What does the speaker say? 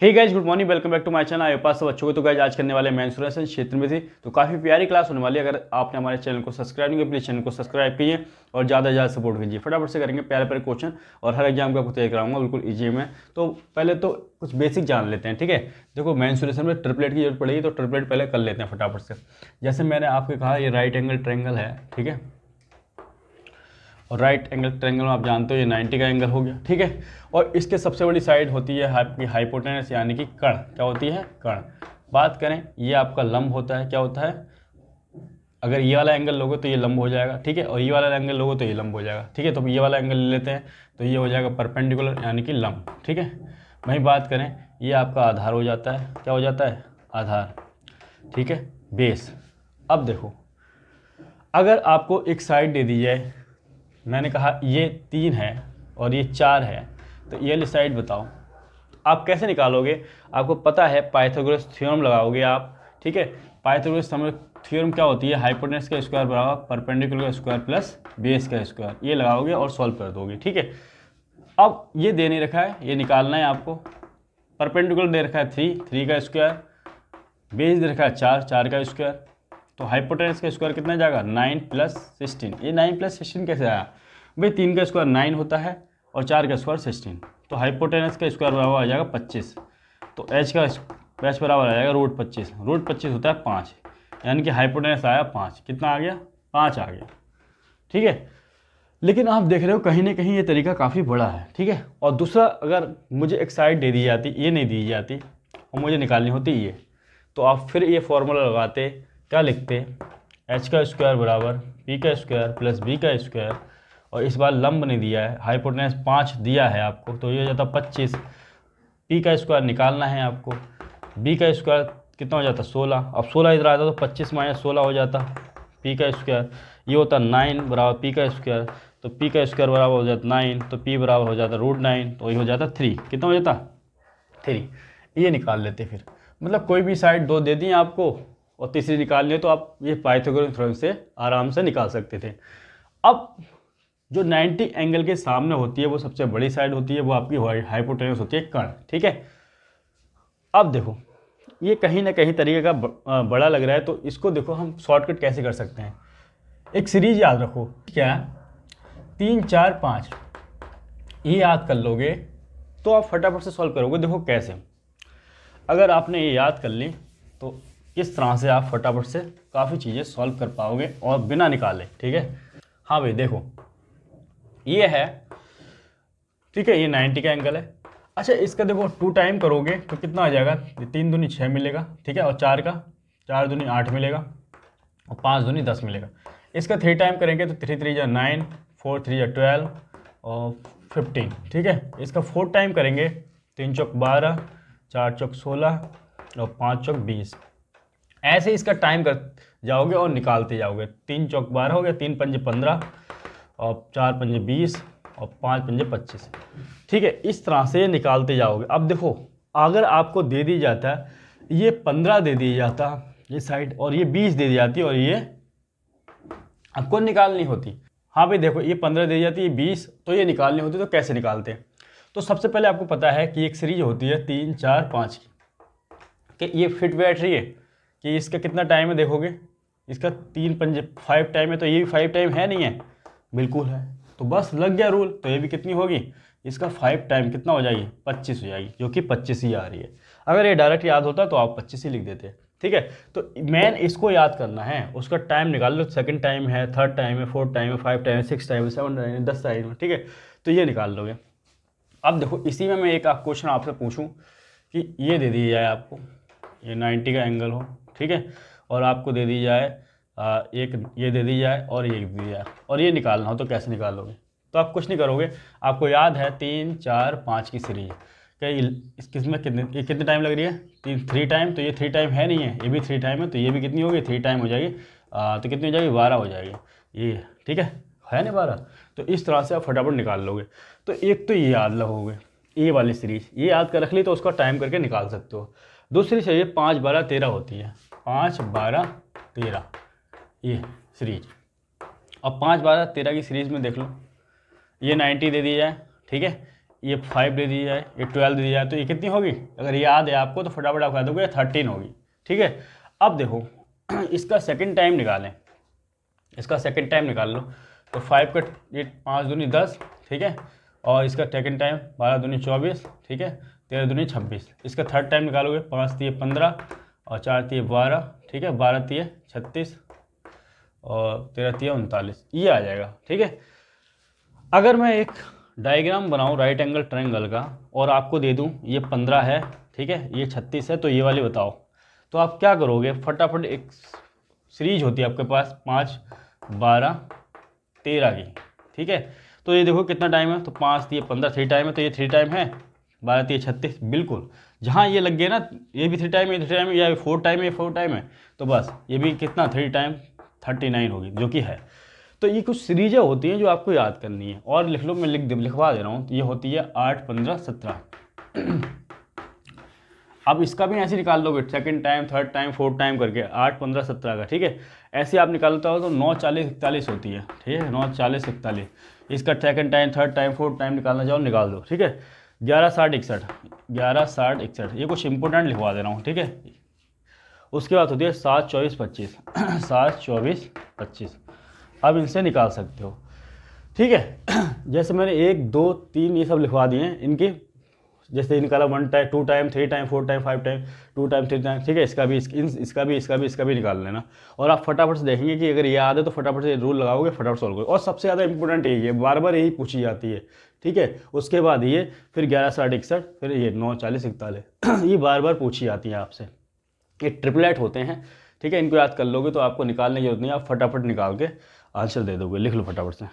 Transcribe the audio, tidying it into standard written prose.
Hey guys, good morning, welcome back to my channel. आए पास सब बच्चों को तो गाइस आज करने वाले मेंसुरेशन क्षेत्र में थी, तो काफ़ी प्यारी क्लास होने वाली है। अगर आपने हमारे चैनल को सब्सक्राइब नहीं किया, प्लीज़ चैनल को सब्सक्राइब कीजिए और ज़्यादा से ज़्यादा सपोर्ट कीजिए। फटाफट से करेंगे प्यारे प्यारे क्वेश्चन और हर एग्जाम का आपको तैयार कराऊंगा बिल्कुल ईजी में। तो पहले तो कुछ बेसिक जान लेते हैं, ठीक है। देखो, मेंसुरेशन में ट्रिपलेट की जरूरत पड़ेगी, तो ट्रिपलेट पहले कर लेते हैं फटाफट से। जैसे मैंने आपको कहा, ये राइट एंगल ट्रायंगल है, ठीक है। और राइट एंगल ट्रायंगल में आप जानते हो ये 90 का एंगल हो गया, ठीक है। और इसके सबसे बड़ी साइड होती है आपकी हाइपोटेनस, यानी कि कर्ण। क्या होती है? कर्ण। बात करें, ये आपका लंब होता है। क्या होता है? अगर ये वाला एंगल लोगे तो ये लंब हो जाएगा, ठीक है। और ये वाला एंगल लोगे तो ये लंब हो जाएगा, ठीक है। तो ये वाला एंगल ले लेते हैं, तो ये हो जाएगा परपेंडिकुलर, यानी कि लंब, ठीक है। वहीं बात करें, ये आपका आधार हो जाता है। क्या हो जाता है? आधार, ठीक है। बेस। अब देखो, अगर आपको एक साइड दे दी जाए, मैंने कहा ये 3 है और ये 4 है, तो ये वाली साइड बताओ आप कैसे निकालोगे। आपको पता है पाइथागोरस थ्योरम लगाओगे आप, ठीक है। पाइथागोरस थ्योरम क्या होती है? हाइपोटेनस का स्क्वायर बराबर परपेंडिकुलर का स्क्वायर प्लस बेस का स्क्वायर। ये लगाओगे और सॉल्व कर दोगे, ठीक है। अब ये दे नहीं रखा है, ये निकालना है आपको। परपेंडिकुलर दे रखा है 3 का स्क्वायर, बेस दे रखा है 4 का स्क्वायर। तो हाइपोटेनस का स्क्वायर कितना जाएगा? 9 + 16। ये 9 + 16 कैसे आया भाई? 3 का स्क्वायर 9 होता है और 4 का स्क्वायर 16। तो हाइपोटेनस का स्क्वायर बराबर आ जाएगा 25। तो एच बराबर आ जाएगा √25। √25 होता है 5, यानी कि हाइपोटेनस आया 5। कितना आ गया? 5 आ गया, ठीक है। लेकिन आप देख रहे हो कहीं ना कहीं ये तरीका काफ़ी बड़ा है, ठीक है। और दूसरा, अगर मुझे एक साइड दे दी जाती, ये नहीं दी जाती, और मुझे निकालनी होती ये, तो आप फिर ये फॉर्मूला लगाते। क्या लिखते? एच का स्क्वायर बराबर पी का स्क्वायर प्लस बी का स्क्वायर। और इस बार लंब नहीं दिया है, हाइपोटेनस 5 दिया है आपको, तो ये हो जाता 25। पी का स्क्वायर निकालना है आपको। बी का स्क्वायर कितना हो जाता? 16। अब 16 इधर आता तो 25 - 16 हो जाता। पी का स्क्वायर ये होता 9 बराबर पी का स्क्वायर। तो पी का स्क्वायर बराबर हो जाता 9, तो पी बराबर हो जाता √9, तो ये हो जाता 3। कितना हो जाता? 3। ये निकाल लेते फिर। मतलब कोई भी साइड 2 दे दी आपको और तीसरी निकालनी है, तो आप ये पाइथागोरस थ्योरम से आराम से निकाल सकते थे। अब जो 90 एंगल के सामने होती है वो सबसे बड़ी साइड होती है, वो आपकी हाइपोटेनस होती है, कर्ण, ठीक है। अब देखो, ये कहीं ना कहीं तरीके का बड़ा लग रहा है, तो इसको देखो हम शॉर्टकट कैसे कर सकते हैं। एक सीरीज याद रखो, क्या? 3 4 5, ये याद कर लोगे तो आप फटाफट से सॉल्व करोगे। देखो कैसे, अगर आपने ये याद कर ली तो इस तरह से आप फटाफट से काफ़ी चीज़ें सॉल्व कर पाओगे और बिना निकाले, ठीक है। हाँ भाई देखो, ये है, ठीक है, ये 90 का एंगल है। अच्छा, इसका देखो 2 टाइम करोगे तो कितना आ जाएगा? 3 दूनी 6 मिलेगा, ठीक है। और 4 दूनी 8 मिलेगा और 5 दूनी 10 मिलेगा। इसका 3 टाइम करेंगे तो 3 3 9, 4 3 12 और 15, ठीक है। इसका 4 टाइम करेंगे, 3 चौक 12, 4 चौक 16 और 5 चौक 20। ऐसे इसका टाइम कर जाओगे और निकालते जाओगे। 3 चौक 12 हो गया, 3 पंजे 15 और 4 पंजे 20 और 5 पंजे 25, ठीक है। इस तरह से निकालते जाओगे। अब देखो, अगर आपको दे दी जाता ये 15 दे दी जाता ये साइड, और ये 20 दे दी जाती और ये आपको निकालनी होती। हाँ भाई देखो, ये 15 दे दी जाती, ये 20, तो ये निकालनी होती, तो कैसे निकालते? तो सबसे पहले आपको पता है कि एक सीरीज होती है 3 4 5 की, कि ये फिट बैठ रही है कि इसका कितना टाइम है। देखोगे इसका 3 पंजे 5 टाइम है, तो ये भी 5 टाइम है, नहीं है? बिल्कुल है। तो बस लग गया रूल। तो ये भी कितनी होगी? इसका 5 टाइम कितना हो जाएगी? 25 हो जाएगी, जो कि 25 ही आ रही है। अगर ये डायरेक्ट याद होता तो आप 25 ही लिख देते, ठीक है। तो मेन इसको याद करना है, उसका टाइम निकाल लो। सेकंड टाइम है, थर्ड टाइम है, फोर्थ टाइम है, 5 टाइम है, 6 टाइम है, 7 टाइम है, 10 टाइम है, ठीक है। तो ये निकाल लोगे। अब देखो, इसी में मैं एक क्वेश्चन आपसे पूछूं कि ये दे दी जाए आपको, ये 90 का एंगल हो, ठीक है। और आपको दे दी जाए एक ये दे दी जाए और ये दे दी जाए, और ये निकालना हो, तो कैसे निकालोगे? तो आप कुछ नहीं करोगे। आपको याद है 3 4 5 की सीरीज, क्या किसमें कितने टाइम लग रही है? 3 टाइम। तो ये 3 टाइम है, नहीं है? ये भी 3 टाइम है, तो ये भी कितनी होगी? 3 टाइम हो जाएगी। तो कितनी हो जाएगी? 12 हो जाएगी ये, ठीक है ना 12। तो इस तरह से आप फटाफट निकाल लोगे। तो एक तो ये याद रखोगे, ये वाली सीरीज ये याद कर रख ली, तो उसका टाइम करके निकाल सकते हो। दूसरी चाहिए 5 12 13 होती है, 5 12 13 ये सीरीज। अब 5 12 13 की सीरीज में देख लो, ये 90 दे दी जाए, ठीक है। ये 5 दे दिया जाए, ये 12 दे दिया जाए, तो ये कितनी होगी? अगर याद है आपको तो फटाफट आप कह दोगे 13 होगी। ठीक है, अब देखो इसका सेकंड टाइम निकालें, इसका सेकंड टाइम निकाल लो। तो 5 का ये 5 दूनी 10, ठीक है, और इसका सेकंड टाइम 12 दूनी 24, ठीक है, 13 दूनी 26। इसका थर्ड टाइम निकालोगे 5 तिये 15 और 4 तिये 12, ठीक है, 12 तिये 36 और 13 तिये 39, ये आ जाएगा। ठीक है, अगर मैं एक डायग्राम बनाऊं राइट एंगल ट्रायंगल का और आपको दे दूं ये 15 है, ठीक है, ये 36 है, तो ये वाली बताओ, तो आप क्या करोगे? फटाफट एक सीरीज होती है आपके पास 5, 12, 13 की। ठीक है, तो ये देखो कितना टाइम है, तो 5 तिये 15 3 टाइम है, तो ये 3 टाइम है, 12 तिये 36, बिल्कुल जहाँ ये लग गया ना, ये भी 3 टाइम है, 3 टाइम है, या 4 टाइम है, 4 टाइम है, तो बस ये भी कितना 3 टाइम 39 होगी, जो कि है। तो ये कुछ सीरीजें होती हैं जो आपको याद करनी है, और लिख लो, मैं लिखवा दे रहा हूँ। तो ये होती है 8, 15, 17। अब इसका भी ऐसे निकाल लोगे, second time, third time, fourth time करके 8, 15, 17 का। ठीक है, ऐसे आप निकालते हो तो 9, 40, 41 होती है। ठीक है, 9, 40, 41। इसका second time, third time, fourth time निकालना चाहो निकाल दो। ठीक है, 11, 60, 61, 11, 60, 61, ये कुछ इंपॉर्टेंट लिखवा दे रहा हूँ। ठीक है, उसके बाद होती है 7, 24, 25, 7, 24, 25। अब इनसे निकाल सकते हो। ठीक है, जैसे मैंने 1, 2, 3 ये सब लिखवा दिए हैं इनके, जैसे निकाला 1 time, 2 time, 3 time, 4 time, 5 time, 2 time, 3 time. ठीक है, इसका भी निकाल लेना, और आप फटाफट से देखेंगे कि अगर याद है तो फटाफट से रूल लगाओगे, फटाफट सॉल्व करोगे। और सबसे ज़्यादा इंपॉर्टेंट यही है, बार बार यही पूछी जाती है। ठीक है, उसके बाद ये फिर 11, 60, 61, फिर ये 9, 40, 41 ये बार बार पूछी जाती है आपसे। ये ट्रिपलेट होते हैं। ठीक है, इनको याद कर लोगे तो आपको निकालने की जरूरत नहीं है, आप फटाफट निकाल के आंसर दे दोगे। लिख लो फटाफट से।